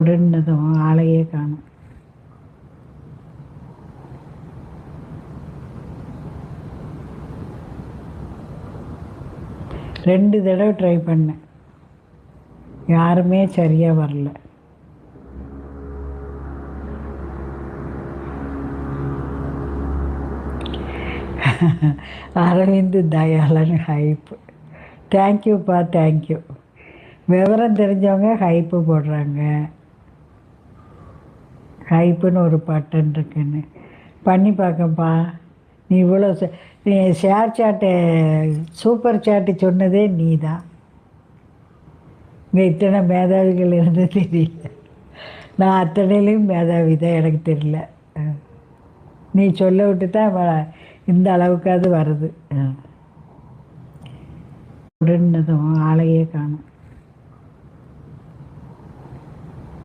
உடனதும் ஆளையே காணும். ரெண்டு தடவை ட்ரை பண்ணேன், யாருமே சரியாக வரல. அரவிந்த் தயாளன் ஹைப்பு. தேங்க்யூப்பா, தேங்க்யூ. விவரம் தெரிஞ்சவங்க ஹைப்பு போடுறாங்க. ஹைப்புன்னு ஒரு பட்டன் இருக்குன்னு பண்ணி பார்க்கப்பா. நீ இவ்வளோ நீ ஷேர் சாட்டு, சூப்பர் சாட்டு சொன்னதே நீ தான். இங்கே இத்தனை மேதாவிகள் இருந்து தெரியல. நான் அத்தனையிலையும் மேதாவி தான், எனக்கு தெரியல. நீ சொல்ல விட்டு தான் இந்த அளவுக்காவது வருது. உடனதும் ஆளையே காணும்.